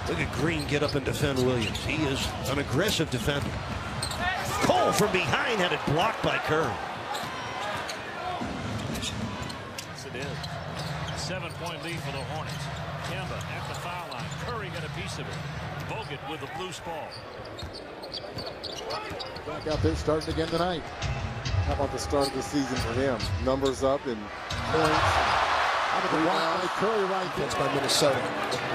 Look at Green get up and defend Williams. He is an aggressive defender. Cole from behind had it blocked by Curry. Yes, it is. 7-point lead for the Hornets. Kemba at the foul line. Curry got a piece of it. Bogut with a loose ball. Back out there starting again tonight. How about the start of the season for him? Numbers up and points. Out of the block by Curry right there. That's by Minnesota.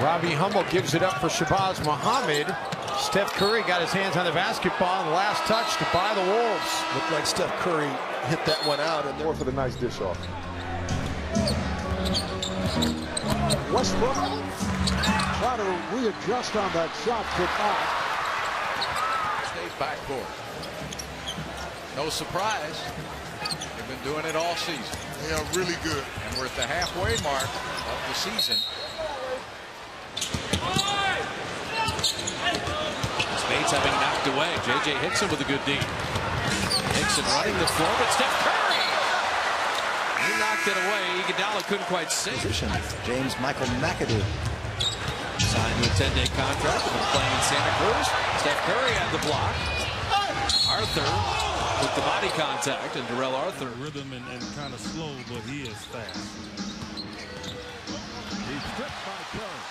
Robbie Hummel gives it up for Shabazz Muhammad. Steph Curry got his hands on the basketball and the last touch to buy the Wolves. Looked like Steph Curry hit that one out. And More for the nice dish off. Westbrook try to readjust on that shot, could not. State backcourt. No surprise. They've been doing it all season. They are really good. And we're at the halfway mark of the season. Spates having knocked away. J.J. Hickson with a good D. Hickson running the floor, but Steph Curry! He knocked it away. Iguodala couldn't quite save. James Michael McAdoo Signed to a 10-day contract. Been playing in Santa Cruz. Steph Curry had the block. Arthur with the body contact, and Darrell Arthur. Rhythm and kind of slow, but he is fast. He's stripped by Curry.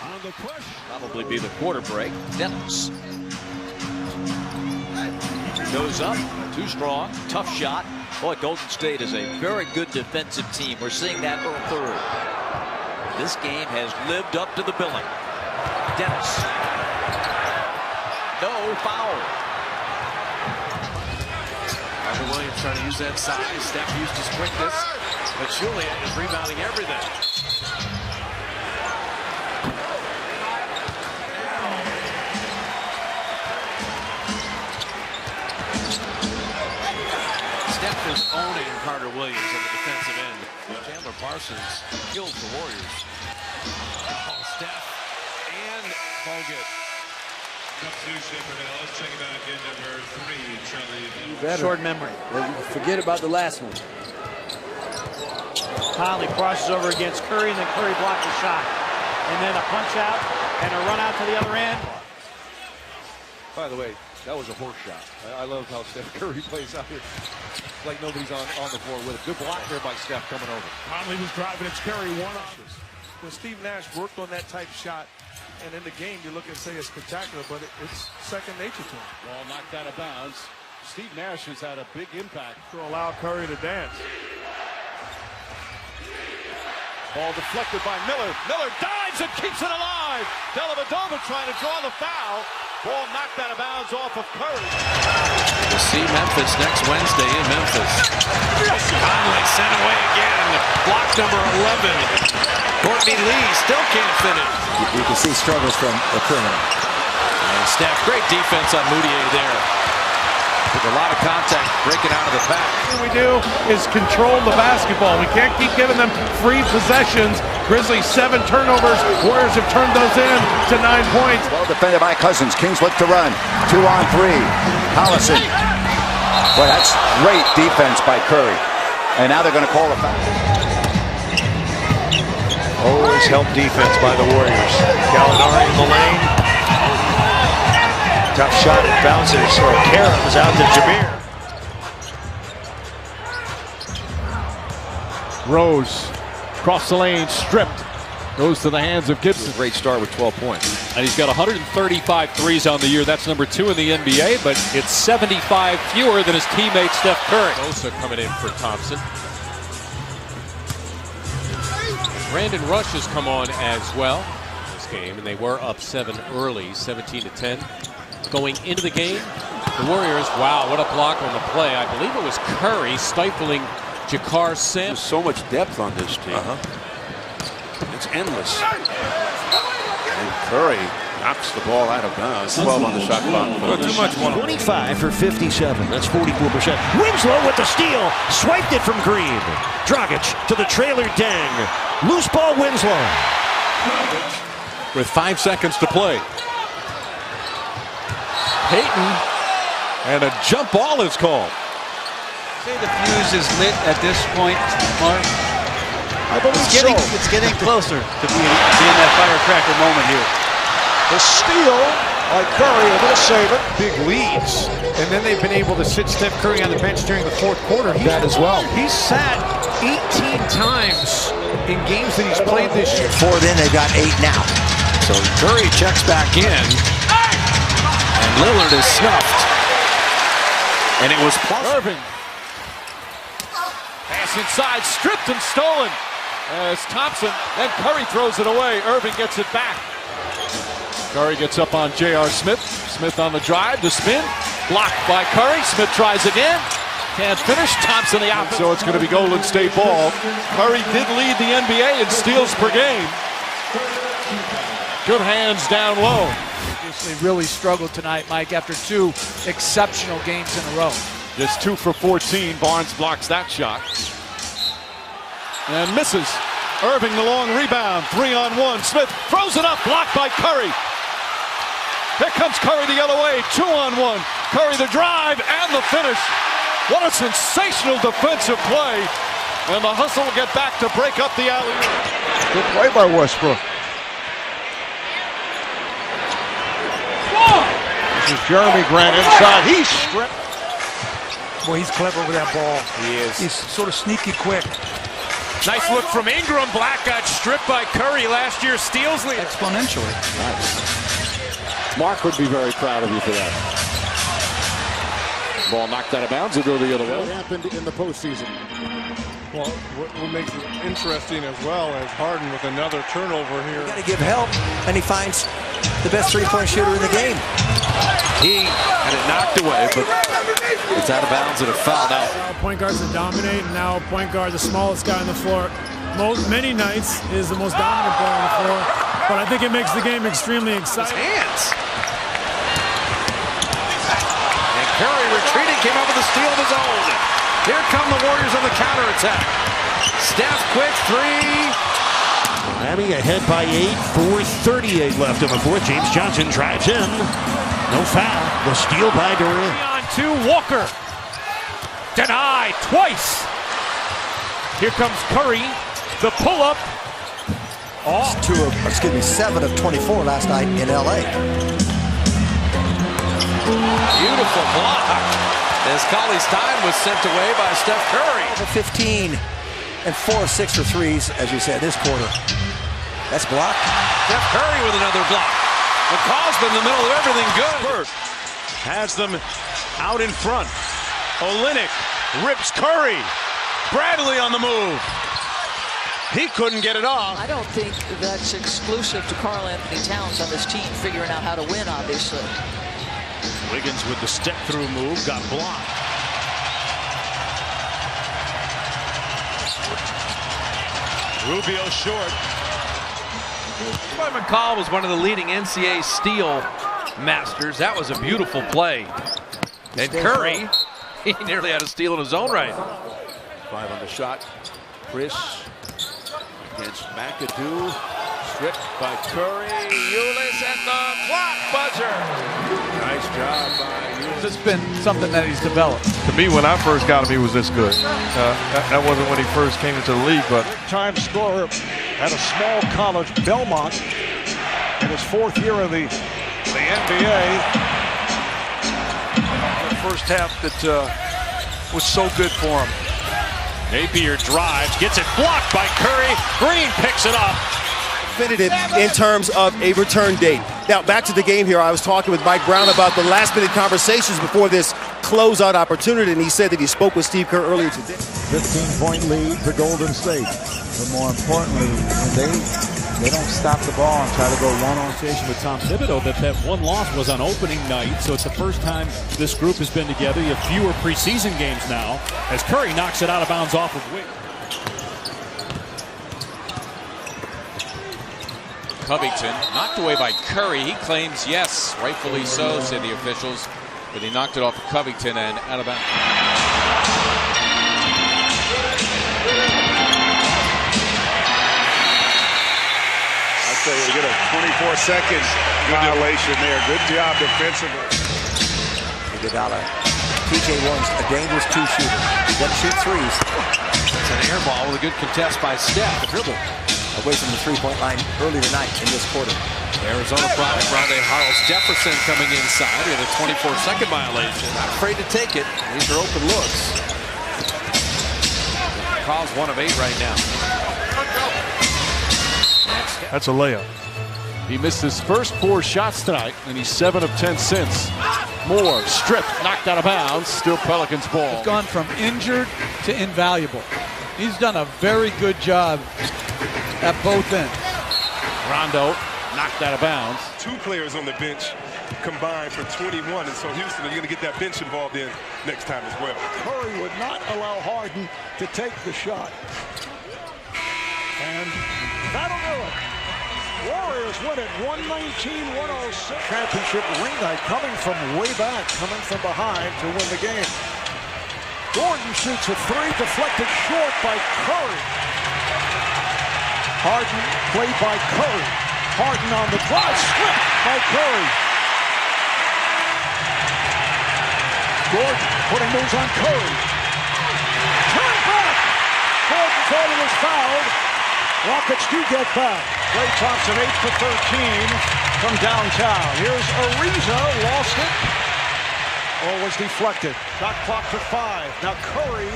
On the push. Probably be the quarter break. Dennis goes up, too strong, tough shot. Boy, Golden State is a very good defensive team. We're seeing that for a third. This game has lived up to the billing. Dennis. No foul. Robert Williams trying to use that size. Steph used his quickness, but Julian is rebounding everything. Steph is owning Carter Williams on the defensive end. Chandler Parsons kills the Warriors. Oh, Steph and Bogut. Short memory. Forget about the last one. Conley crosses over against Curry, and then Curry blocked the shot. And then a punch out and a run out to the other end. By the way, that was a horse shot. I love how Steph Curry plays out here. It's like nobody's on the floor with it. Good block here by Steph coming over. Conley was driving. It's Curry one-on. When Steve Nash worked on that type shot, and in the game, you look and say it's spectacular, but it's second nature to him. Ball knocked out of bounds. Steve Nash has had a big impact. To allow Curry to dance. Ball deflected by Miller. Miller dives and keeps it alive. Dellavedova trying to draw the foul. Ball knocked out of bounds off of Curry. We'll see Memphis next Wednesday in Memphis. Conley sent away again. Block number 11. Courtney Lee still can't finish. You can see struggles from the criminal. And Steph, great defense on Moutier there. With a lot of contact breaking out of the pack. What we do is control the basketball. We can't keep giving them free possessions. Grizzlies 7 turnovers. Warriors have turned those in to 9 points. Well defended by Cousins. Kings look to run. 2 on 3. Collison. Boy, that's great defense by Curry. And now they're going to call a foul. always help defense by the Warriors. Gallinari in the lane. Tough shot, it bounces, or caroms out to Jameer. Rose across the lane, stripped. Goes to the hands of Gibson. Great start with 12 points. And he's got 135 threes on the year. That's number 2 in the NBA, but it's 75 fewer than his teammate Steph Curry. Bosa coming in for Thompson. Brandon Rush has come on as well this game, and they were up 7 early, 17-10. Going into the game, the Warriors, wow, what a block on the play. I believe it was Curry stifling Jakar Sampson. There's so much depth on this team. It's endless. And Curry knocks the ball out of bounds. 12 on the shot clock. Too much. 25 for 57. That's 44%. Winslow with the steal. Swiped it from Green. Dragic to the trailer Deng. Loose ball Winslow. With 5 seconds to play. Payton. And a jump ball is called. Say the fuse is lit at this point, Mark. I believe It's getting closer to being that firecracker moment here. The steal by Curry, able to save it. Big leads. And then they've been able to sit Steph Curry on the bench during the fourth quarter. That as well. He's sat 18 times in games that he's played this year. 4 then, they've got 8 now. So Curry checks back in. And Lillard is snuffed. And it was Irving. Pass inside, stripped and stolen. As Thompson, then Curry throws it away. Irving gets it back. Curry gets up on J.R. Smith. Smith on the drive, the spin. Blocked by Curry. Smith tries again. Can't finish. Thompson the out. So it's going to be Golden State ball. Curry did lead the NBA in steals per game. Good hands down low. They really struggled tonight, Mike, after 2 exceptional games in a row. Just 2 for 14. Barnes blocks that shot. And misses. Irving the long rebound. 3-on-1. Smith throws it up. Blocked by Curry. Here comes Curry the other way. 2-on-1. Curry the drive and the finish. What a sensational defensive play. And the hustle will get back to break up the alley. Good play by Westbrook. This is Jeremy Grant inside. He's stripped. Boy, he's clever with that ball. He is. He's sort of sneaky quick. Nice look from Ingram. Black got stripped by Curry. Last year's steals lead. Exponentially. Nice. Mark would be very proud of you for that. Ball knocked out of bounds. Will go the other way. What happened in the postseason? Well, what makes it interesting as well as Harden with another turnover here. Got to give help, and he finds the best three-point shooter in the game. He had it knocked away, but it's out of bounds and it fouled out. Point guards that dominate, and now point guard, the smallest guy on the floor, many nights is the most dominant player on the floor. But I think it makes the game extremely exciting. Hands. And Curry retreating, came up with a steal of his own. Here come the Warriors on the counterattack. Steph, quick 3. Miami ahead by 8, 4:38 left in the fourth. James Johnson drives in. No foul. The steal by Durant. On 2, Walker. Denied twice. Here comes Curry. The pull-up. Oh. 7 of 24 last night in L.A. Beautiful block. As Cauley-Stein was sent away by Steph Curry. 15 and 4 of 6 for threes, as you said, this quarter. That's blocked. Steph Curry with another block. McCall's been in the middle of everything good. Has them out in front. Olynyk rips Curry. Bradley on the move. He couldn't get it off. I don't think that's exclusive to Karl-Anthony Towns on this team figuring out how to win, obviously. Wiggins with the step-through move, got blocked. Rubio short. Troy McCall was one of the leading NCAA steal masters. That was a beautiful play. And Curry, he nearly had a steal in his own right. 5 on the shot. Chris against McAdoo. Stripped by Curry. Ulis at the clock buzzer. Nice job by Ulis. It's been something that he's developed. To me, when I first got him, he was this good. That wasn't when he first came into the league, but Time scorer at a small college, Belmont, in his 4th year of the NBA. The first half that was so good for him. Napier drives, gets it blocked by Curry. Green picks it up. Definitive in terms of a return date. Now, back to the game here. I was talking with Mike Brown about the last-minute conversations before this closeout opportunity, and he said that he spoke with Steve Kerr earlier today. 15-point lead for Golden State. But more importantly, they don't stop the ball and try to go one-on-one with Tom Thibodeau. That one loss was on opening night, so it's the first time this group has been together. You have fewer preseason games now as Curry knocks it out of bounds off of Wiggins. Covington knocked away by Curry. He claims yes, rightfully so, said the officials, but he knocked it off of Covington and out of bounds. I'll tell you, you get a 24-second violation there. Good job defensively. Iguodala, TJ Warren's a dangerous 2 shooter. He doesn't shoot threes. It's an air ball with a good contest by Steph. The dribble away from the three-point line early tonight in this quarter. Arizona product, Rondae Hollis-Jefferson coming inside with a 24-second violation. Not afraid to take it. These are open looks. McCall's 1 of 8 right now. That's a layup. He missed his first 4 shots tonight, and he's 7 of 10 since. Moore stripped, knocked out of bounds. Still Pelicans ball. He's gone from injured to invaluable. He's done a very good job at both ends. Rondo knocked out of bounds. 2 players on the bench combined for 21, and so Houston, you're going to get that bench involved in next time as well. Curry would not allow Harden to take the shot. And that'll do it. Warriors win it 119-106. Championship ring night coming from way back, coming from behind to win the game. Gordon shoots a 3, deflected short by Curry. Harden played by Curry. Harden on the drive, stripped by Curry. Gordon putting moves on Curry. Turn back! Gordon thought he was fouled. Rockets do get back. Klay Thompson 8 for 13 from downtown. Here's Ariza, lost it. Or was deflected. Shot clock to 5. Now Curry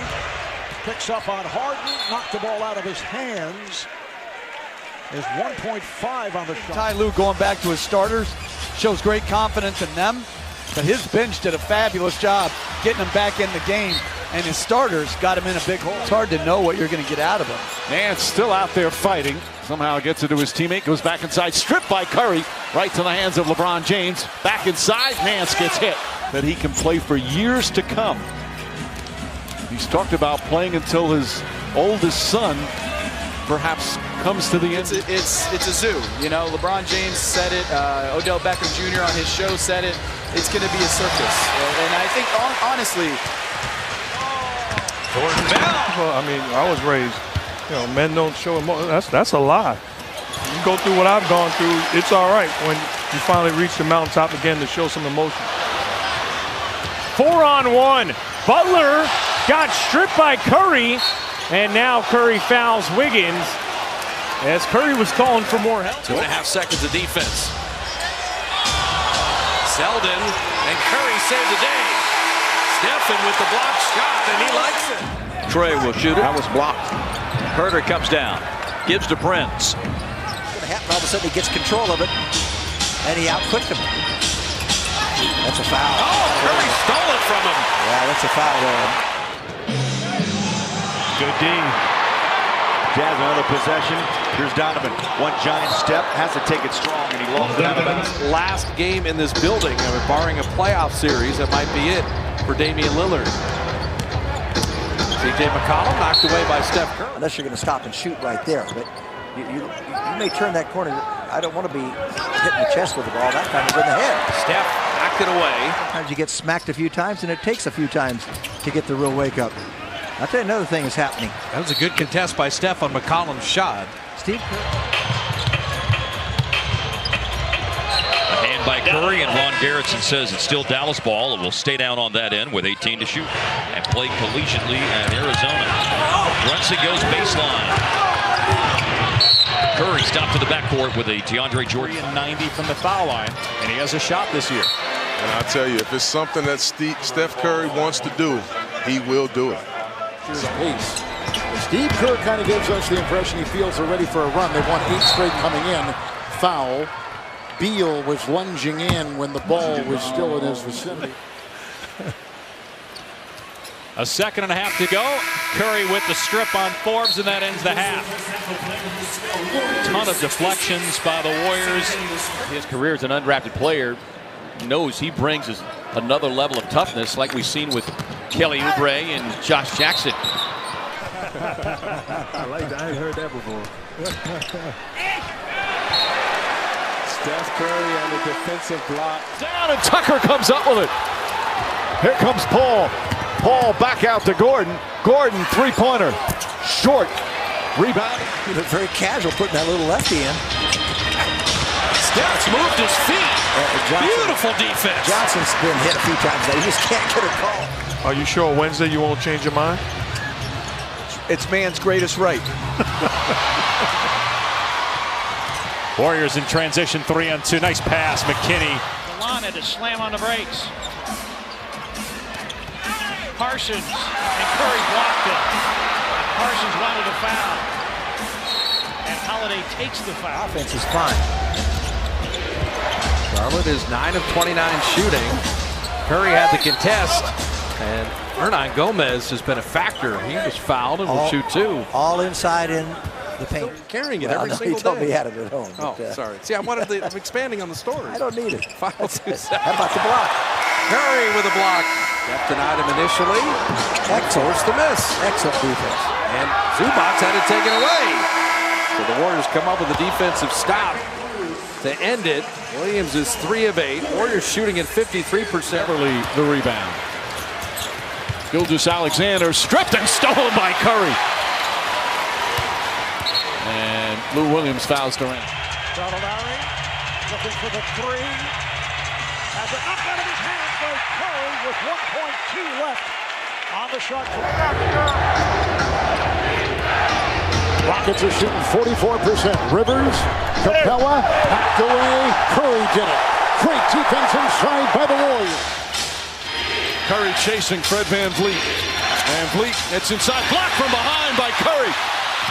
picks up on Harden, knocked the ball out of his hands. Is 1.5 on the shot. Ty Lue going back to his starters shows great confidence in them, but his bench did a fabulous job getting him back in the game, and his starters got him in a big hole. It's hard to know what you're going to get out of him. Nance still out there fighting. Somehow gets it to his teammate, goes back inside, stripped by Curry, right to the hands of LeBron James. Back inside, Nance gets hit. That he can play for years to come. He's talked about playing until his oldest son perhaps comes to the end. It's a zoo. You know, LeBron James said it. Odell Beckham Jr. on his show said it. It's going to be a circus. And I think, honestly, Jordan Bell. Well, I mean, I was raised, men don't show emotion. That's a lie. You go through what I've gone through, it's all right when you finally reach the mountaintop again to show some emotion. 4-on-1. Butler got stripped by Curry, and now Curry fouls Wiggins as Curry was calling for more help. 2.5 seconds of defense. Selden and Curry save the day. Stephen with the block shot, and he likes it. Trey will shoot it. That was blocked. Herter comes down, gives to Prince. What's going to happen? All of a sudden he gets control of it, and he outquicked him. That's a foul. Oh, Curry stole it from him. Yeah, that's a foul there. Good D. Jazz another possession. Here's Donovan. One giant step. Has to take it strong, and he lost it. Last game in this building, barring a playoff series, that might be it for Damian Lillard. C.J. McCollum knocked away by Steph Curry. Unless you're going to stop and shoot right there, but you may turn that corner. I don't want to be hitting the chest with the ball. That time is in the head. Steph knocked it away. Sometimes you get smacked a few times, and it takes a few times to get the real wake up. I'll tell you another thing is happening. That was a good contest by Steph on McCollum's shot. Steve Kerr. A hand by Curry, and Ron Garretson says it's still Dallas ball. It will stay down on that end with 18 to shoot and play collegiately at Arizona. Brunson goes baseline. Curry stopped to the backcourt with a DeAndre Jordan. 90 from the foul line, and he has a shot this year. And I'll tell you, if it's something that Steph Curry wants to do, he will do it. Here's pace. Steve Kerr kind of gives us the impression he feels they're ready for a run. They've won 8 straight coming in. Foul. Beal was lunging in when the ball was still in his vicinity. A second and a half to go. Curry with the strip on Forbes, and that ends the half. A ton of deflections by the Warriors. His career as an undrafted player knows he brings another level of toughness, like we've seen with Kelly Oubre and Josh Jackson. I like that. I ain't heard that before. Steph Curry on the defensive block. Down, and Tucker comes up with it. Here comes Paul. Paul back out to Gordon. Gordon, three-pointer. Short. Rebound. He looked very casual putting that little lefty in. Steph's moved his feet. Beautiful defense. Johnson's been hit a few times. You just can't get a call. Are you sure Wednesday you won't change your mind? It's man's greatest right. Warriors in transition 3-on-2. Nice pass, McKinney. Milan had to slam on the brakes. Parsons and Curry blocked it. Parsons wanted a foul. And Holiday takes the foul. Offense is fine. Charlotte is 9 of 29 shooting. Curry had the contest, and Hernan Gomez has been a factor. He was fouled and will shoot 2. All inside in the paint. Carrying it Well, every no, single he told day. me he had it at home. Oh, but, sorry. See, I'm expanding on the story. I don't need it. Final 2 seconds. How about the block? Curry with a block. Jeff denied him initially. Forced the miss. Excellent defense. And Zubac had it taken away. So the Warriors come up with a defensive stop to end it. Williams is 3 of 8. Warriors shooting at 53%. Beverly the rebound. Gilgeous-Alexander stripped and stolen by Curry. And Lou Williams fouls Durant. Gallinari looking for the 3. Has it knocked out of his hands by Curry with 1.2 left on the shot clock. Rockets are shooting 44%. Rivers, Capella, hacked away. Curry did it. Great defense inside by the Warriors. Curry chasing Fred VanVleet. VanVleet, it's inside. Blocked from behind by Curry.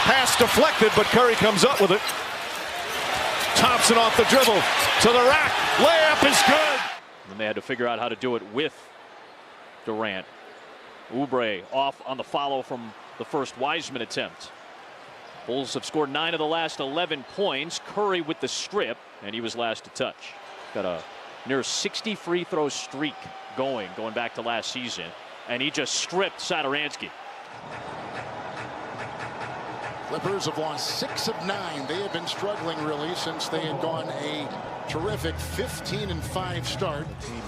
Pass deflected, but Curry comes up with it. Thompson off the dribble to the rack. Layup is good. And they had to figure out how to do it with Durant. Oubre off on the follow from the first Wiseman attempt. Bulls have scored 9 of the last 11 points. Curry with the strip, and he was last to touch. Got a near 60 free throw streak going back to last season, and he just stripped Satoransky. Clippers have lost 6 of 9. They have been struggling really since they had gone a terrific 15-5 start. The team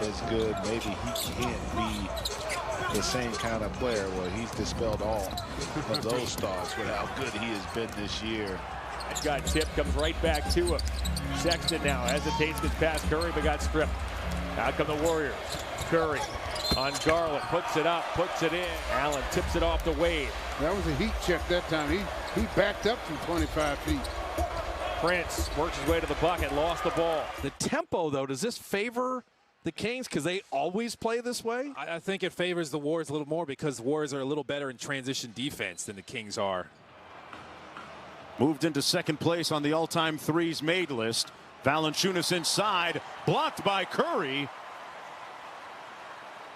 is good. Maybe he can't be the same kind of player where he's dispelled all of those stars with how good he has been this year. That got tipped, comes right back to him. Sexton now hesitates, gets past Curry, but got stripped. Out come the Warriors. Curry on Garland, puts it up, puts it in. Allen tips it off to Wade. That was a heat check that time. He backed up from 25 feet. Prince works his way to the bucket, lost the ball. The tempo, though, does this favor the Kings because they always play this way? I think it favors the Warriors a little more because the Warriors are a little better in transition defense than the Kings are. Moved into second place on the all-time threes made list. Valanciunas inside, blocked by Curry.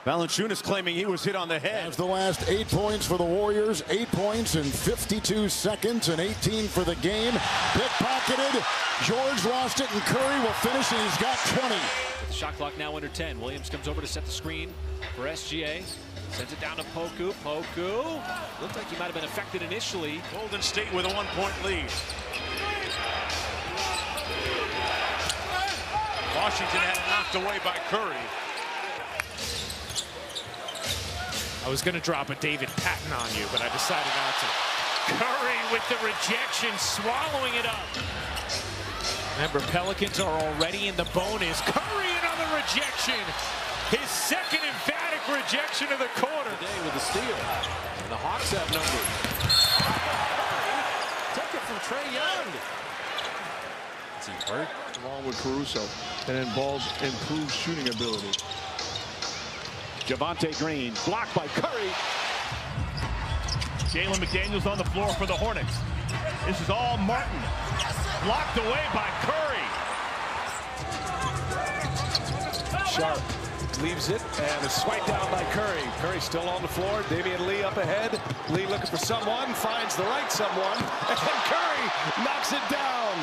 Valanciunas claiming he was hit on the head. As the last 8 points for the Warriors, 8 points in 52 seconds and 18 for the game. Pickpocketed, George lost it, and Curry will finish, and he's got 20. The shot clock now under 10. Williams comes over to set the screen for SGA. Sends it down to Poku. Poku looked like he might have been affected initially. Golden State with a 1-point lead. Washington had it knocked away by Curry. I was going to drop a David Patton on you, but I decided not to. Curry with the rejection, swallowing it up. Remember, Pelicans are already in the bonus. Curry, another rejection. His second emphatic rejection of the quarter. Today with the steal. And the Hawks have numbers. Took it from Trae Young. Is he hurt? Along with Caruso. And then Ball's improved shooting ability. Javonte Green blocked by Curry. Jalen McDaniels on the floor for the Hornets. This is all Martin. Blocked away by Curry. Sharp leaves it and is swiped down by Curry. Curry still on the floor. Damian Lee up ahead. Lee looking for someone, finds the right someone, and Curry knocks it down.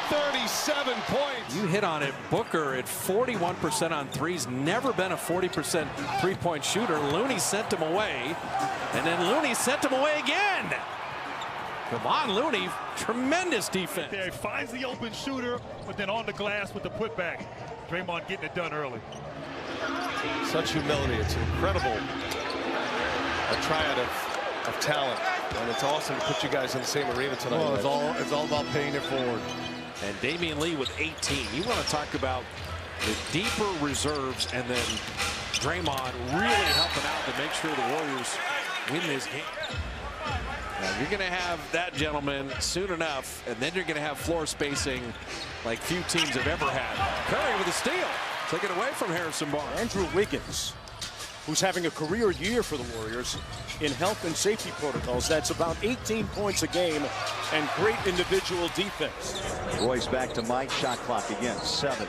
37 points. You hit on it. Booker at 41% on threes. Never been a 40% three-point shooter. Looney sent him away. And then Looney sent him away again. Come on, Looney. Tremendous defense. There, he finds the open shooter, but then on the glass with the putback. Draymond getting it done early. Such humility. It's incredible. A triad of talent. And it's awesome to put you guys in the same arena tonight. Well, it's all about paying it forward. And Damian Lee with 18. You want to talk about the deeper reserves and then Draymond really helping out to make sure the Warriors win this game. Now, you're going to have that gentleman soon enough, and then you're going to have floor spacing like few teams have ever had. Curry with a steal. Take it away from Harrison Barnes. Andrew Wiggins, who's having a career year for the Warriors in health and safety protocols. That's about 18 points a game and great individual defense. Royce back to Mike. Shot clock again. 7.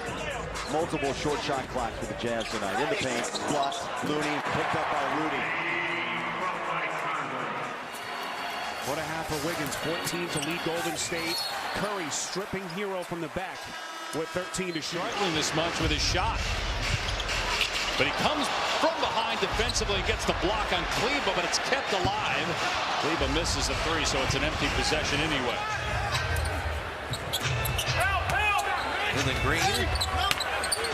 Multiple short shot clock for the Jazz tonight. In the paint. Blocked. Looney. Picked up by Rudy. What a half for Wiggins. 14 to lead Golden State. Curry stripping Hero from the back with 13 to shoot. Struggling this much with his shot. But he comes from behind defensively and gets the block on Kleba, but it's kept alive. Kleba misses the 3, so it's an empty possession anyway. And then Green.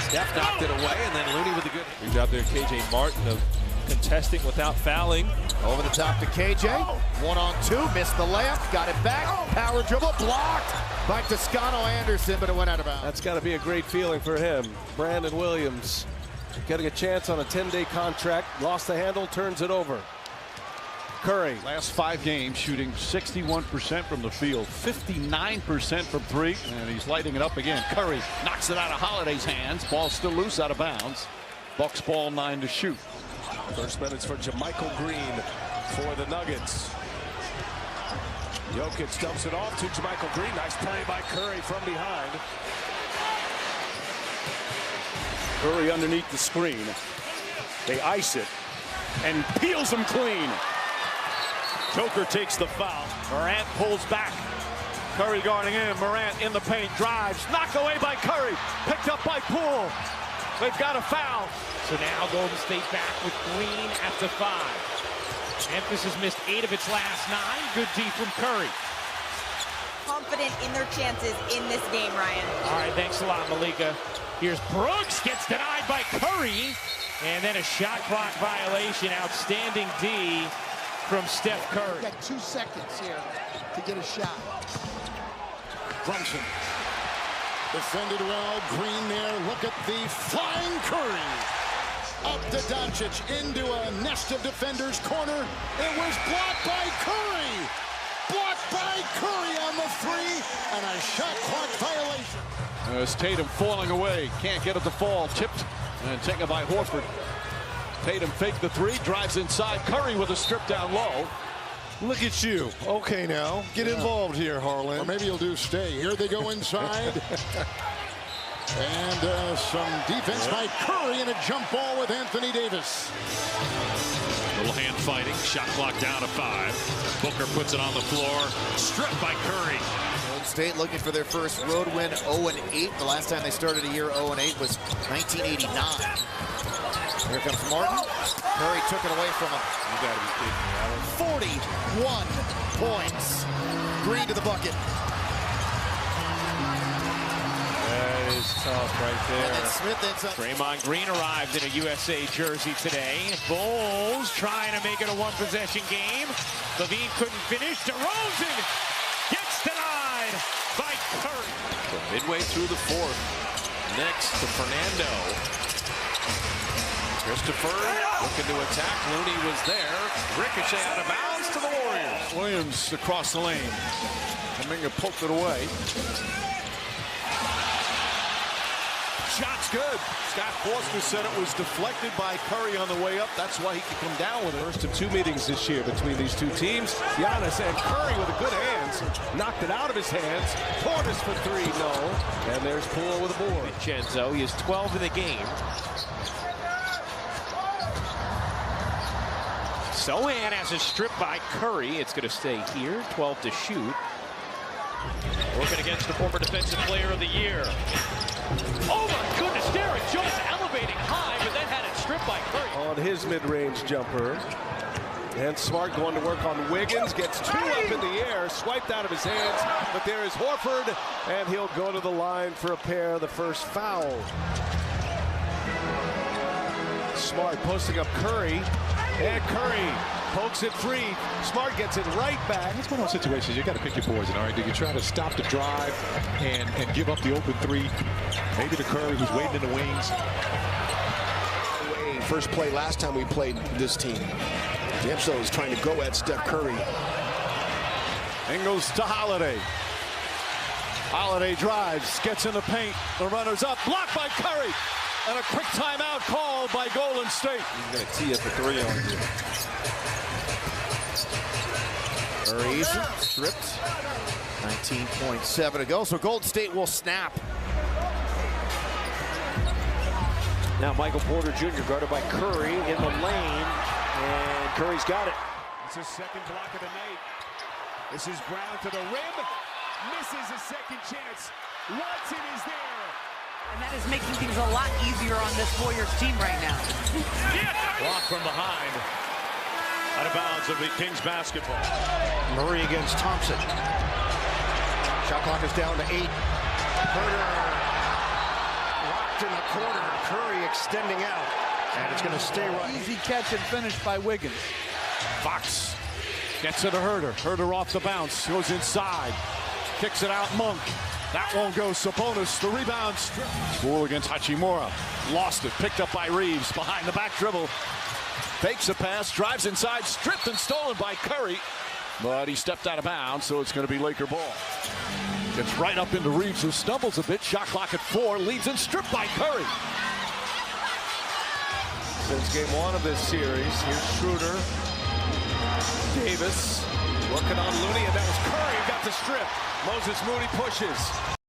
Steph knocked it away, and then Looney with a good. Good job there, KJ Martin, of contesting without fouling. Over the top to KJ. 1-on-2, missed the layup, got it back. Power dribble, blocked by Toscano Anderson, but it went out of bounds. That's got to be a great feeling for him. Brandon Williams getting a chance on a 10-day contract. Lost the handle, turns it over. Curry. Last 5 games shooting 61% from the field, 59% from 3, and he's lighting it up again. Curry knocks it out of Holiday's hands. Ball still loose out of bounds. Bucks ball 9 to shoot. First minutes for JaMychal Green for the Nuggets. Jokic dumps it off to JaMychal Green. Nice play by Curry from behind. Curry underneath the screen. They ice it and peels them clean. Joker takes the foul. Morant pulls back. Curry guarding in. Morant in the paint. Drives. Knocked away by Curry. Picked up by Poole. They've got a foul. So now Golden State back with Green at the 5. Memphis has missed 8 of its last 9. Good D from Curry. Confident in their chances in this game, Ryan. All right, thanks a lot, Malika. Here's Brooks, gets denied by Curry. And then a shot clock violation. Outstanding D from Steph Curry. Got 2 seconds here to get a shot. Brunson defended well. Green there. Look at the flying Curry. Up to Doncic into a nest of defenders. Corner. It was blocked by Curry. Blocked by Curry on the 3. And a shot clock violation. There's Tatum falling away. Can't get it to fall. Tipped and taken by Horford. Tatum faked the 3. Drives inside. Curry with a strip down low. Look at you. Okay, now get involved here, Harlan. Or maybe you'll do stay. Here they go inside. And some defense by Curry and a jump ball with Anthony Davis. Little hand fighting. Shot clock down to 5. Booker puts it on the floor. Stripped by Curry. Golden State looking for their first road win, 0-8. The last time they started a year 0-8 was 1989. Here comes Martin. Curry took it away from him. You got to be kidding me. 41 points. Green to the bucket. That is tough right there. And Smith ends up. Draymond Green arrived in a USA jersey today. Bulls trying to make it a 1-possession game. Levine couldn't finish. DeRozan gets denied by Curry. So midway through the 4th. Next to Fernando. Christopher looking to attack. Looney was there. Ricochet out of bounds to the Warriors. Williams across the lane. Kuminga poked it away. Shot's good. Scott Foster said it was deflected by Curry on the way up. That's why he could come down with it. First of 2 meetings this year between these 2 teams. Giannis and Curry with a good hands. Knocked it out of his hands. Portis for 3, no. And there's Poole with a board. Vincenzo, he is 12 in the game. Sohan has a strip by Curry. It's going to stay here. 12 to shoot. Working against the former defensive player of the year. Oh my goodness, Derek Jones elevating high, but then had it stripped by Curry. On his mid-range jumper. And Smart going to work on Wiggins. Gets 2 up in the air. Swiped out of his hands. But there is Horford. And he'll go to the line for a pair. The first foul. Smart posting up Curry. And Curry pokes it free. Smart gets it right back. That's one of those situations you got to pick your poison. All right, do you try to stop the drive and give up the open 3? Maybe to Curry, who's waiting in the wings. First play last time we played this team. D'Angelo is trying to go at Steph Curry. Ingles to Holiday. Holiday drives, gets in the paint. The runner's up, blocked by Curry. And a quick timeout called by Golden State. He's going to tee up a three on you. Curry's stripped. 19.7 to go, so Golden State will snap. Now Michael Porter Jr. guarded by Curry in the lane, and Curry's got it. It's his second block of the night. This is Brown to the rim. Misses a second chance. Watson is there. And that is making things a lot easier on this Warriors team right now. Block from behind. Out of bounds of the Kings basketball. Murray against Thompson. Shot clock is down to 8. Herter locked in the corner. Curry extending out. And it's going to stay right. Easy catch and finish by Wiggins. Fox gets it to Herter. Herter off the bounce, goes inside. Kicks it out, Monk. That won't go. Sabonis, the rebound. Spool against Hachimura. Lost it. Picked up by Reeves. Behind the back dribble. Fakes a pass. Drives inside. Stripped and stolen by Curry. But he stepped out of bounds, so it's going to be Laker ball. Gets right up into Reeves, who stumbles a bit. Shot clock at 4. Leads and stripped by Curry. Since game 1 of this series, here's Schroeder. Davis working on Looney, and that was Curry who got the strip. Moses Moody pushes.